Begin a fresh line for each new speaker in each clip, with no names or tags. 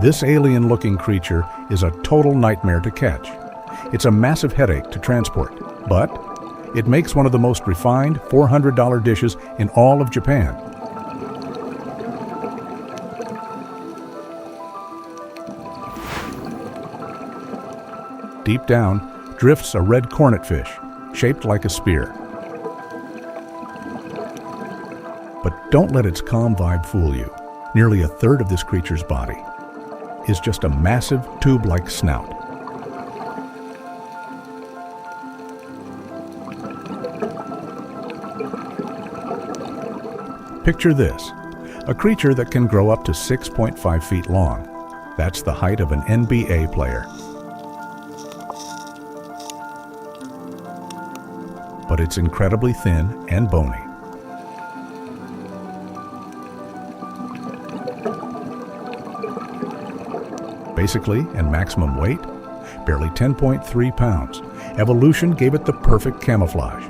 This alien-looking creature is a total nightmare to catch. It's a massive headache to transport, but it makes one of the most refined $400 dishes in all of Japan. Deep down drifts a red cornetfish, shaped like a spear. But don't let its calm vibe fool you. Nearly a third of this creature's body is just a massive tube-like snout. Picture this, a creature that can grow up to 6.5 feet long. That's the height of an NBA player. But it's incredibly thin and bony. Basically, and maximum weight, barely 10.3 pounds. Evolution gave it the perfect camouflage.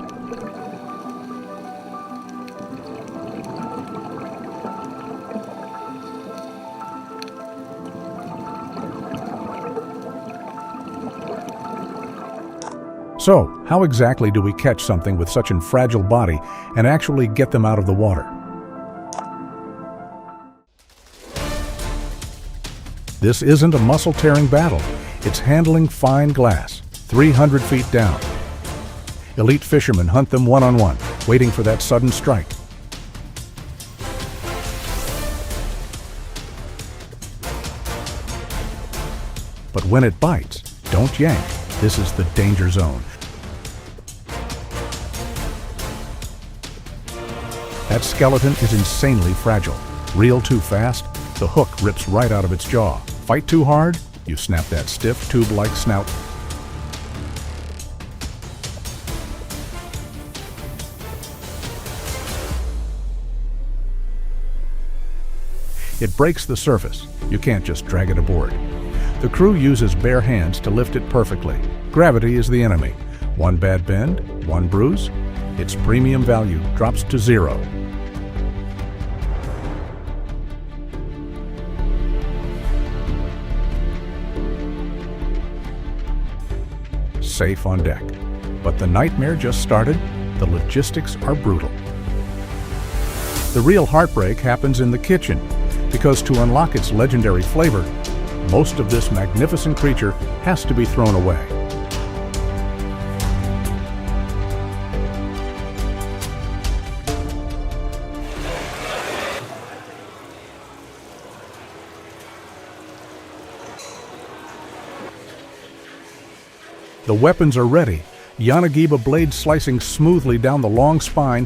So, how exactly do we catch something with such a fragile body and actually get them out of the water? This isn't a muscle-tearing battle. It's handling fine glass, 300 feet down. Elite fishermen hunt them one-on-one, waiting for that sudden strike. But when it bites, don't yank. This is the danger zone. That skeleton is insanely fragile. Reel too fast, the hook rips right out of its jaw. Fight too hard, you snap that stiff tube-like snout. It breaks the surface. You can't just drag it aboard. The crew uses bare hands to lift it perfectly. Gravity is the enemy. One bad bend, one bruise, its premium value drops to zero. Safe on deck. But the nightmare just started. The logistics are brutal. The real heartbreak happens in the kitchen, because to unlock its legendary flavor, most of this magnificent creature has to be thrown away. The weapons are ready. Yanagiba blade slicing smoothly down the long spine.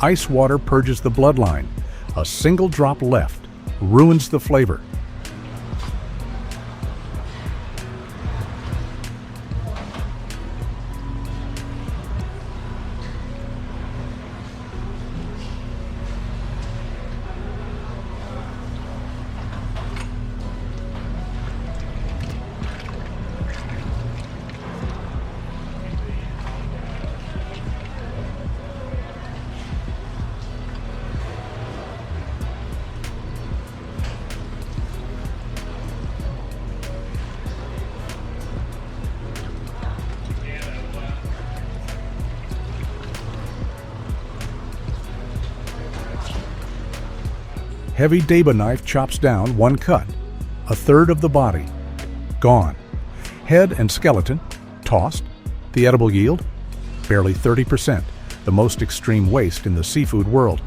Ice water purges the bloodline. A single drop left ruins the flavor. Heavy deba knife chops down one cut. A third of the body gone. Head and skeleton tossed. The edible yield? Barely 30%, the most extreme waste in the seafood world.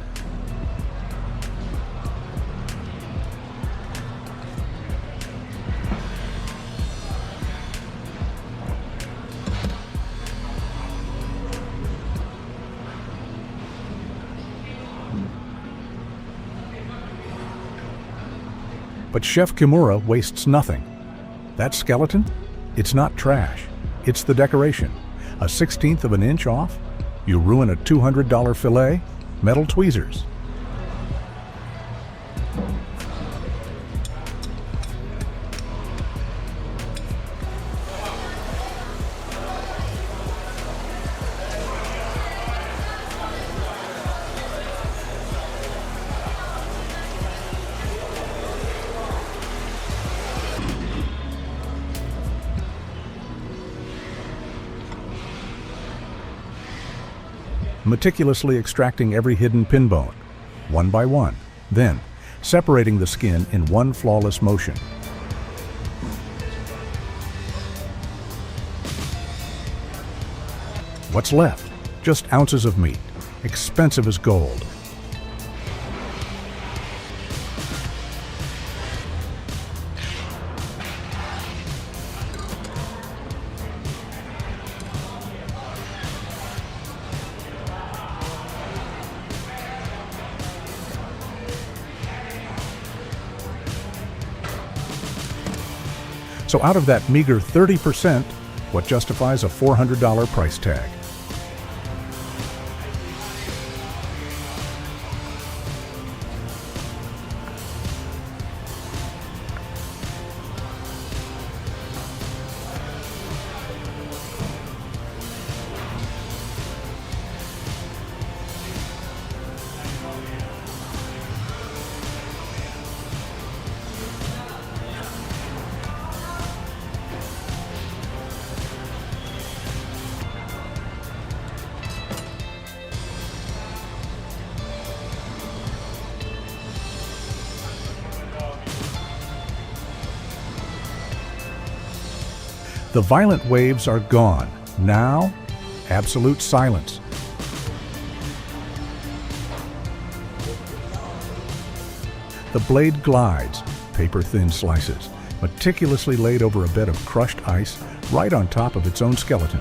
But Chef Kimura wastes nothing. That skeleton? It's not trash. It's the decoration. A 1/16 of an inch off? You ruin a $200 fillet? Metal tweezers. Meticulously extracting every hidden pin bone, one by one, then separating the skin in one flawless motion. What's left? Just ounces of meat, expensive as gold. So out of that meager 30%, what justifies a $400 price tag? The violent waves are gone. Now, absolute silence. The blade glides, paper-thin slices, meticulously laid over a bed of crushed ice right on top of its own skeleton.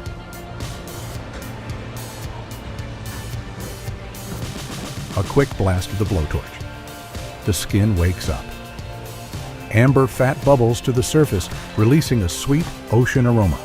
A quick blast of the blowtorch. The skin wakes up. Amber fat bubbles to the surface, releasing a sweet ocean aroma.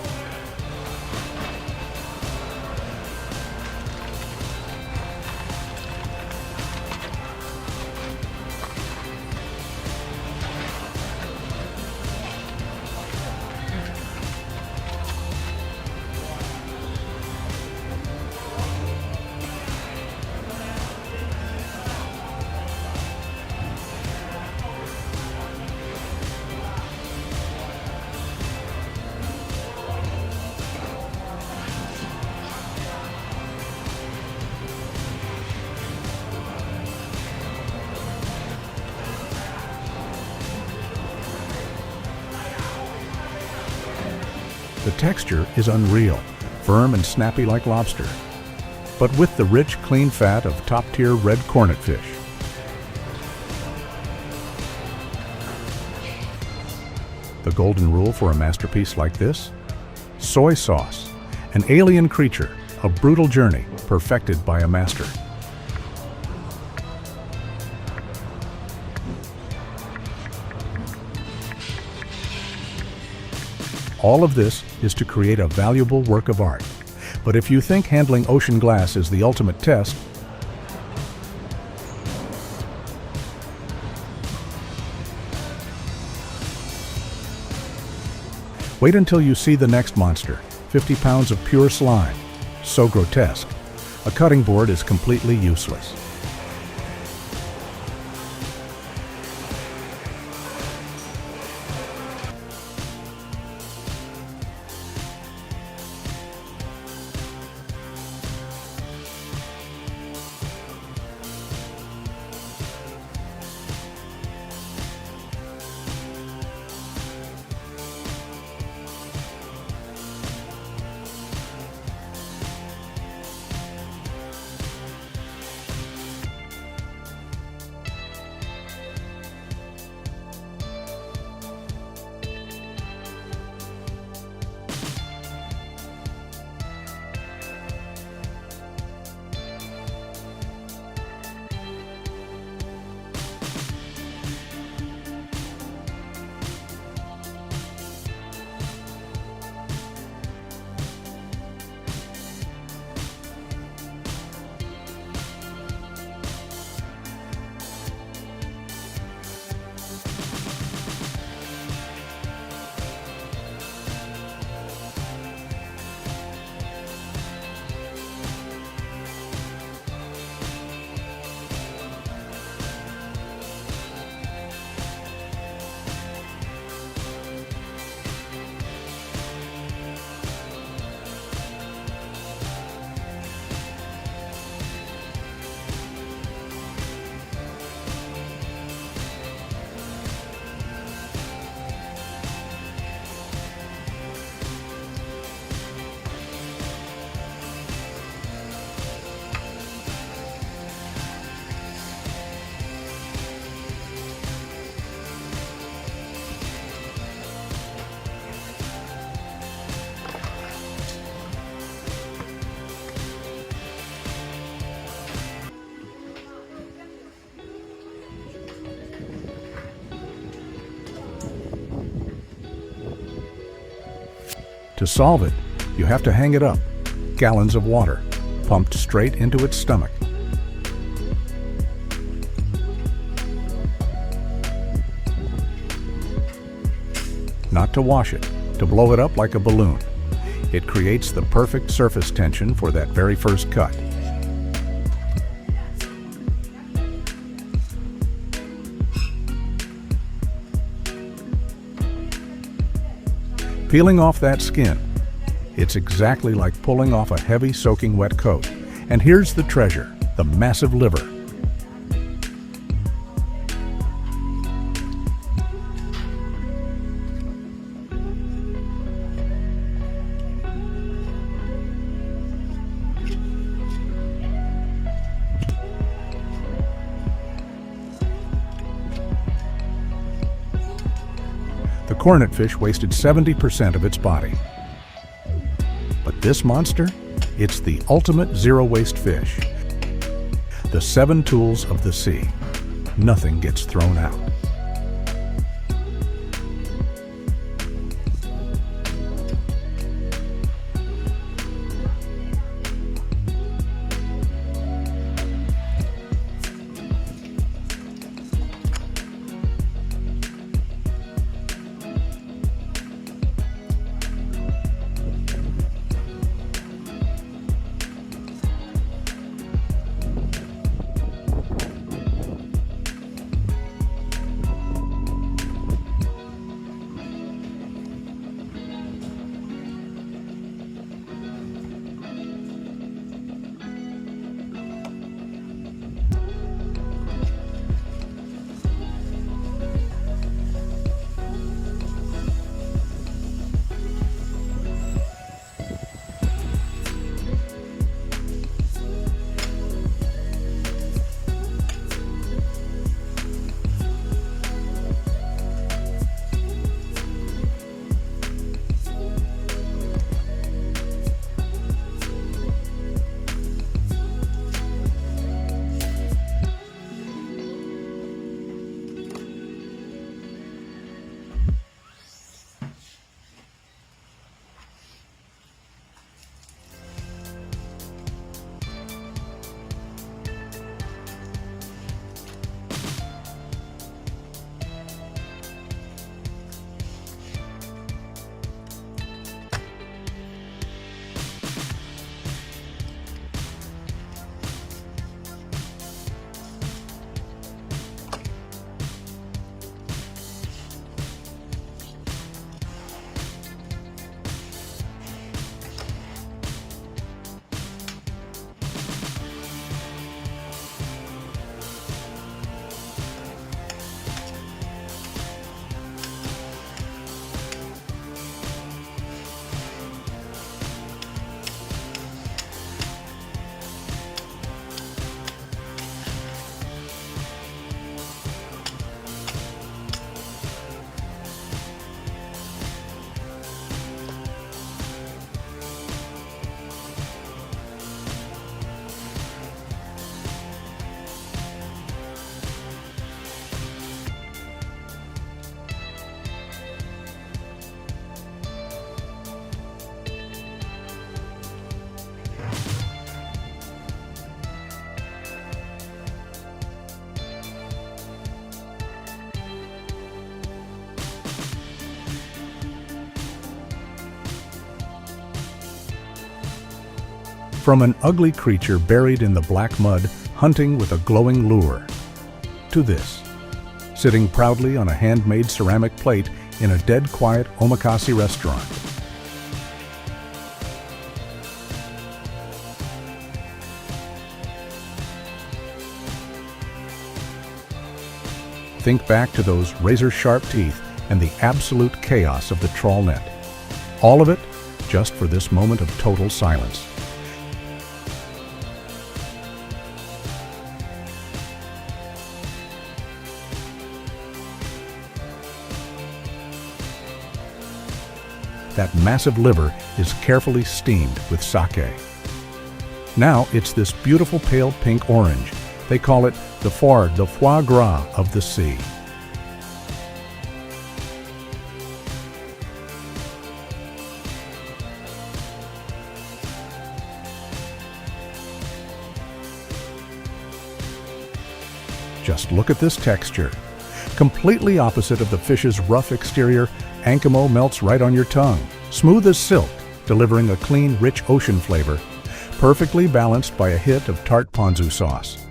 The texture is unreal, firm and snappy like lobster, but with the rich, clean fat of top-tier red cornet fish. The golden rule for a masterpiece like this? Soy sauce, an alien creature, a brutal journey perfected by a master. All of this is to create a valuable work of art. But if you think handling ocean glass is the ultimate test, wait until you see the next monster, 50 pounds of pure slime. So grotesque, a cutting board is completely useless. To solve it, you have to hang it up, gallons of water, pumped straight into its stomach. Not to wash it, to blow it up like a balloon. It creates the perfect surface tension for that very first cut. Peeling off that skin, it's exactly like pulling off a heavy soaking wet coat. And here's the treasure, the massive liver. The cornetfish wasted 70% of its body. But this monster, it's the ultimate zero-waste fish. The 7 tools of the sea. Nothing gets thrown out. From an ugly creature buried in the black mud, hunting with a glowing lure, to this, sitting proudly on a handmade ceramic plate in a dead quiet omakase restaurant. Think back to those razor-sharp teeth and the absolute chaos of the trawl net. All of it just for this moment of total silence. That massive liver is carefully steamed with sake. Now it's this beautiful pale pink orange. They call it the foie gras of the sea. Just look at this texture. Completely opposite of the fish's rough exterior, ankimo melts right on your tongue, smooth as silk, delivering a clean, rich ocean flavor, perfectly balanced by a hit of tart ponzu sauce.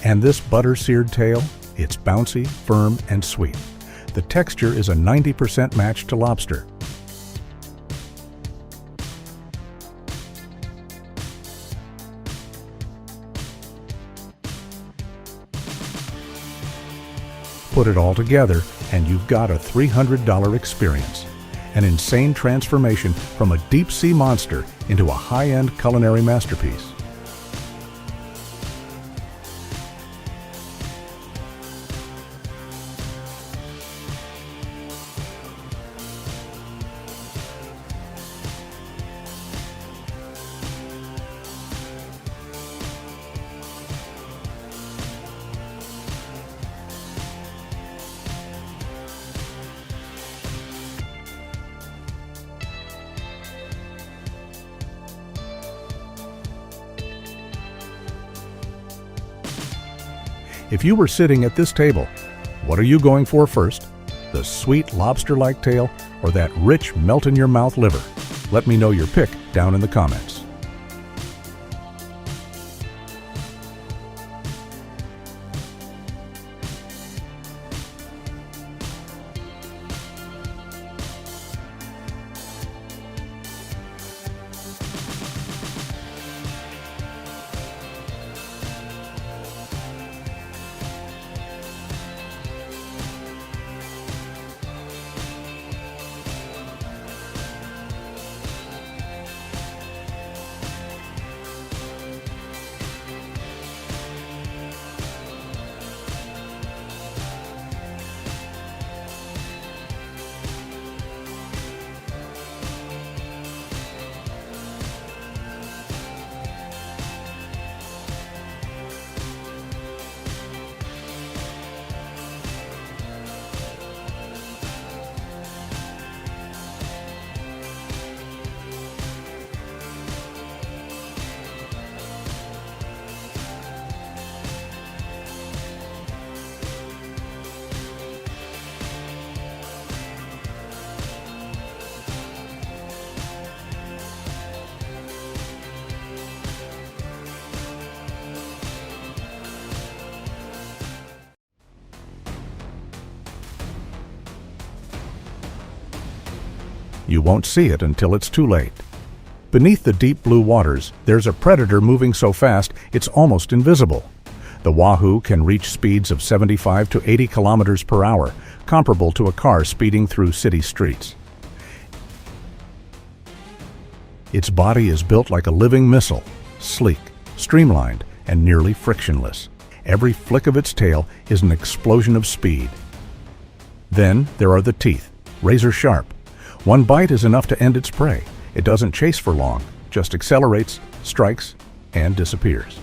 And this butter-seared tail, it's bouncy, firm, and sweet. The texture is a 90% match to lobster. Put it all together, and you've got a $300 experience. An insane transformation from a deep-sea monster into a high-end culinary masterpiece. If you were sitting at this table, what are you going for first? The sweet lobster-like tail or that rich melt-in-your-mouth liver? Let me know your pick down in the comments. You won't see it until it's too late. Beneath the deep blue waters, there's a predator moving so fast it's almost invisible. The Wahoo can reach speeds of 75 to 80 kilometers per hour, comparable to a car speeding through city streets. Its body is built like a living missile, sleek, streamlined, and nearly frictionless. Every flick of its tail is an explosion of speed. Then there are the teeth, razor sharp. One bite is enough to end its prey. It doesn't chase for long, just accelerates, strikes, and disappears.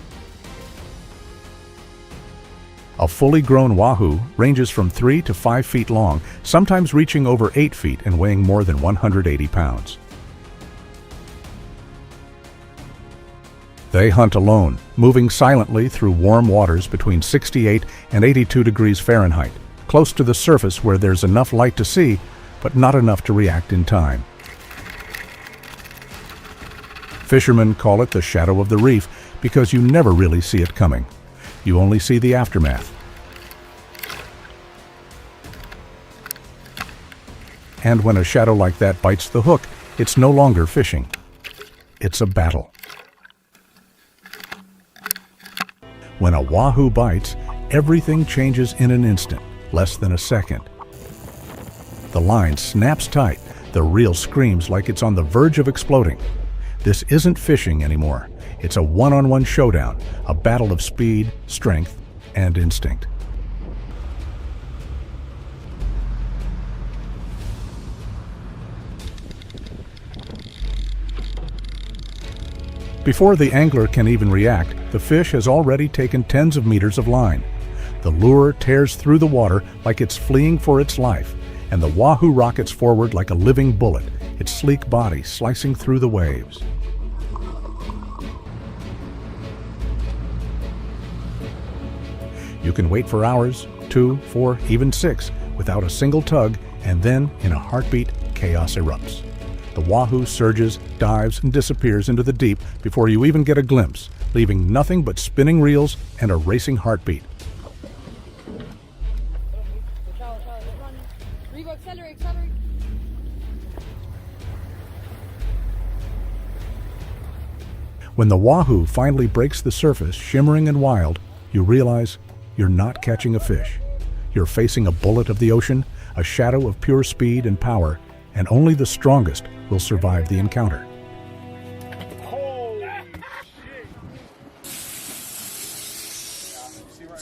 A fully grown Wahoo ranges from 3 to 5 feet long, sometimes reaching over 8 feet and weighing more than 180 pounds. They hunt alone, moving silently through warm waters between 68 and 82 degrees Fahrenheit, close to the surface where there's enough light to see, but not enough to react in time. Fishermen call it the shadow of the reef because you never really see it coming. You only see the aftermath. And when a shadow like that bites the hook, it's no longer fishing. It's a battle. When a Wahoo bites, everything changes in an instant, less than a second. The line snaps tight, the reel screams like it's on the verge of exploding. This isn't fishing anymore. It's a one-on-one showdown, a battle of speed, strength, and instinct. Before the angler can even react, The fish has already taken tens of meters of line. The lure tears through the water like it's fleeing for its life, and the Wahoo rockets forward like a living bullet, its sleek body slicing through the waves. You can wait for hours, 2, 4, even 6, without a single tug, and then, in a heartbeat, chaos erupts. The Wahoo surges, dives, and disappears into the deep before you even get a glimpse, leaving nothing but spinning reels and a racing heartbeat. When the Wahoo finally breaks the surface, shimmering and wild, you realize you're not catching a fish. You're facing a bullet of the ocean, a shadow of pure speed and power, and only the strongest will survive the encounter.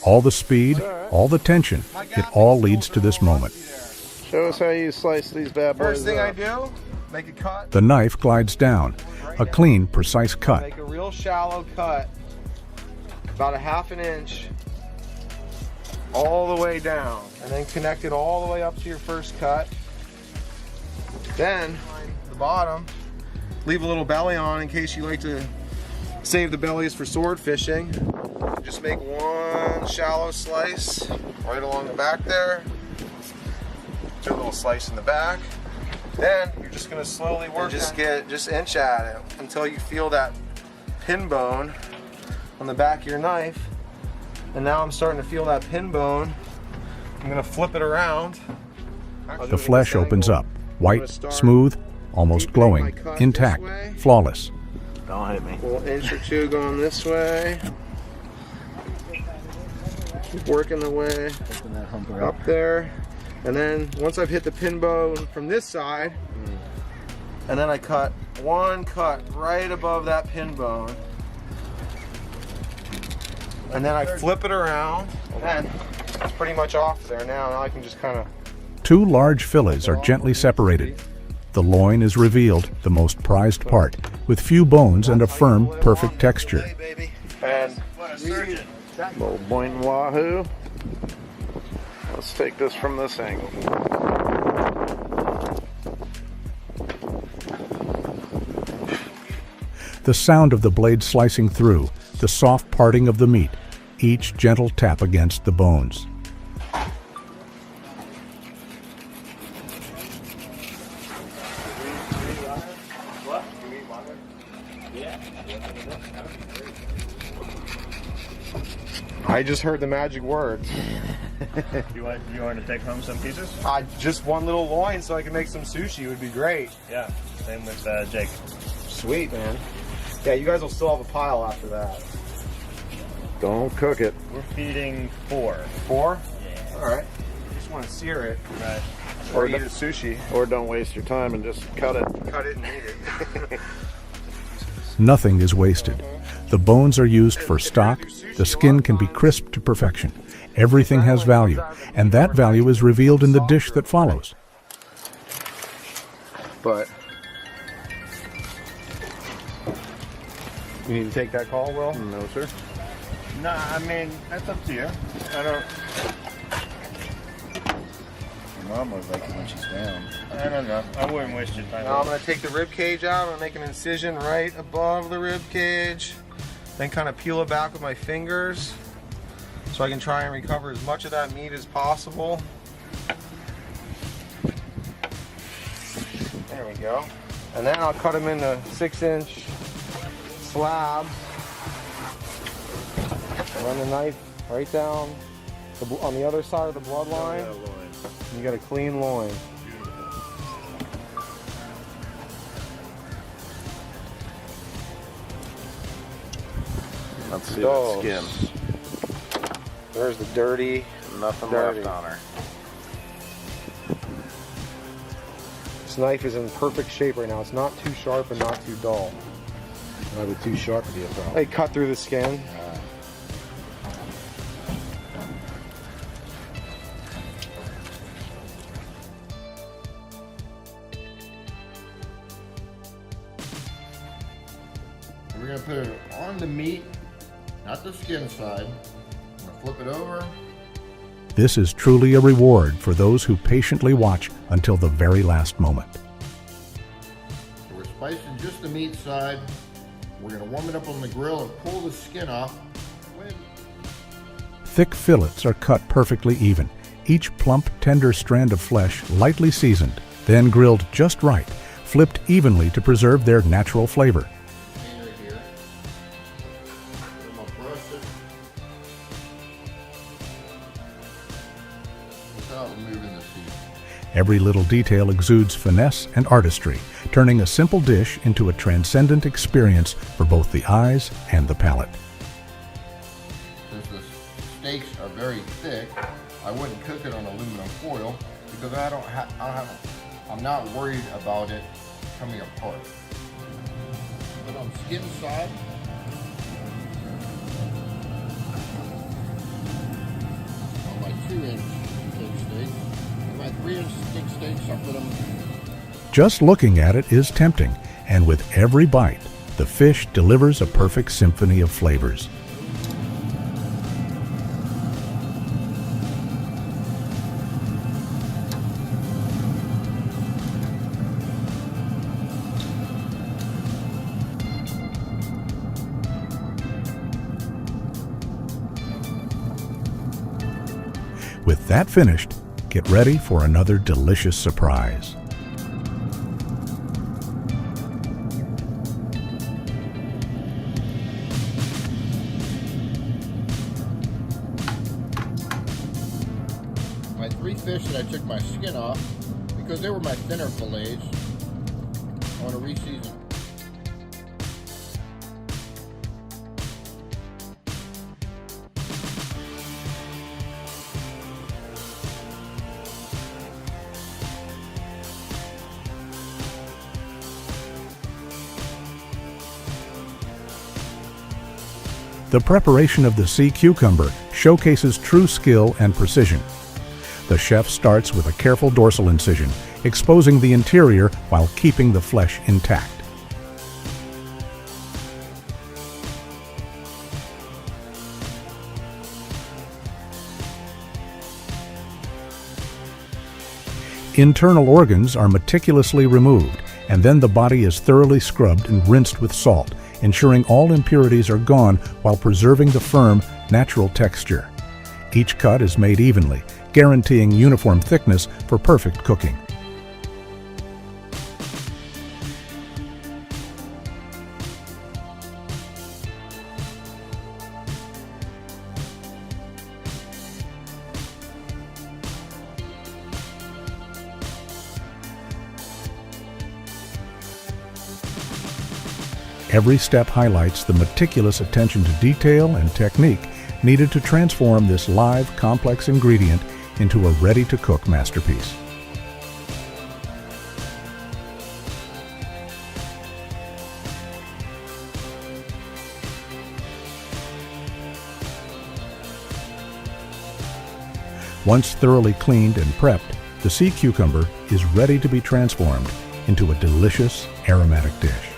All the speed, all the tension, it all leads to this moment.
Show us how you slice these bad boys.
First thing I do, make a cut.
The knife glides down, a clean, precise cut.
Make a real shallow cut, about a ½ an inch, all the way down, and then connect it all the way up to your first cut. Then, the bottom, leave a little belly on in case you like to save the bellies for sword fishing. Just make one shallow slice right along the back there. Do a little slice in the back. Then you're just going to slowly work. Just inch at it until you feel that pin bone on the back of your knife. And now I'm starting to feel that pin bone. I'm going to flip it around.
The flesh opens up, white, smooth, almost glowing, intact, flawless.
Don't hit me.
A little inch or two going this way. Keep working the way up there. And then once I've hit the pin bone from this side, and then I cut one cut right above that pin bone. And then I flip it around, and it's pretty much off there now. Now I can just kind of...
2 large fillets are gently separated. The loin is revealed, the most prized part, with few bones and a firm, perfect texture.
And
Little Boynton Wahoo. Let's take this from this angle.
The sound of the blade slicing through, the soft parting of the meat, each gentle tap against the bones.
I just heard the magic words.
You want to take home some pieces?
Just one little loin so I can make some sushi would be great.
Yeah, same with Jake.
Sweet, man. Yeah, you guys will still have a pile after that.
Don't cook it.
We're feeding 4.
4?
Yeah.
All right. Just want to sear it.
Right.
Or eat a sushi.
Or don't waste your time and just cut it.
Cut it and eat it.
Nothing is wasted. The bones are used for stock, the skin can be crisped to perfection. Everything has value, and that value is revealed in the dish that follows.
But you need to take that call, Will?
No, sir.
Nah, I mean, that's up to you. I don't...
Your mom was like it when she's down.
I don't know. I wouldn't waste your time.
Now I'm going to take the rib cage out. I'm going to make an incision right above the rib cage. Then kind of peel it back with my fingers so I can try and recover as much of that meat as possible. There we go. And then I'll cut them into 6-inch slabs. Run the knife right down on the other side of the bloodline. You got a clean loin.
Let's see that skin.
There's the dirty.
Nothing
dirty.
left on her.
This knife is in perfect shape right now. It's not too sharp and not too dull.
Not with too sharp to be a problem.
They cut through the skin.
We're gonna put it on the meat not the skin side. I'm gonna flip it over.
This is truly a reward for those who patiently watch until the very last moment.
So we're spicing just the meat side. We're gonna warm it up on the grill and pull the skin off.
Thick fillets are cut perfectly even, each plump, tender strand of flesh lightly seasoned, then grilled just right, flipped evenly to preserve their natural flavor.
Here. I'm gonna brush it without removing the seed.
Every little detail exudes finesse and artistry, turning a simple dish into a transcendent experience for both the eyes and the palate.
Since the steaks are very thick, I wouldn't cook it on aluminum foil because I'm not worried about it coming apart. But on skin side, on my 2-inch thick steak, and my 3-inch thick steaks, I put them.
Just looking at it is tempting, and with every bite, the fish delivers a perfect symphony of flavors. With that finished, get ready for another delicious surprise.
My 3 fish that I took my skin off, because they were my thinner fillets, I want to re-season.
The preparation of the sea cucumber showcases true skill and precision. The chef starts with a careful dorsal incision, exposing the interior while keeping the flesh intact. Internal organs are meticulously removed, and then the body is thoroughly scrubbed and rinsed with salt, ensuring all impurities are gone while preserving the firm, natural texture. Each cut is made evenly, guaranteeing uniform thickness for perfect cooking. Every step highlights the meticulous attention to detail and technique needed to transform this live, complex ingredient into a ready-to-cook masterpiece. Once thoroughly cleaned and prepped, the sea cucumber is ready to be transformed into a delicious, aromatic dish.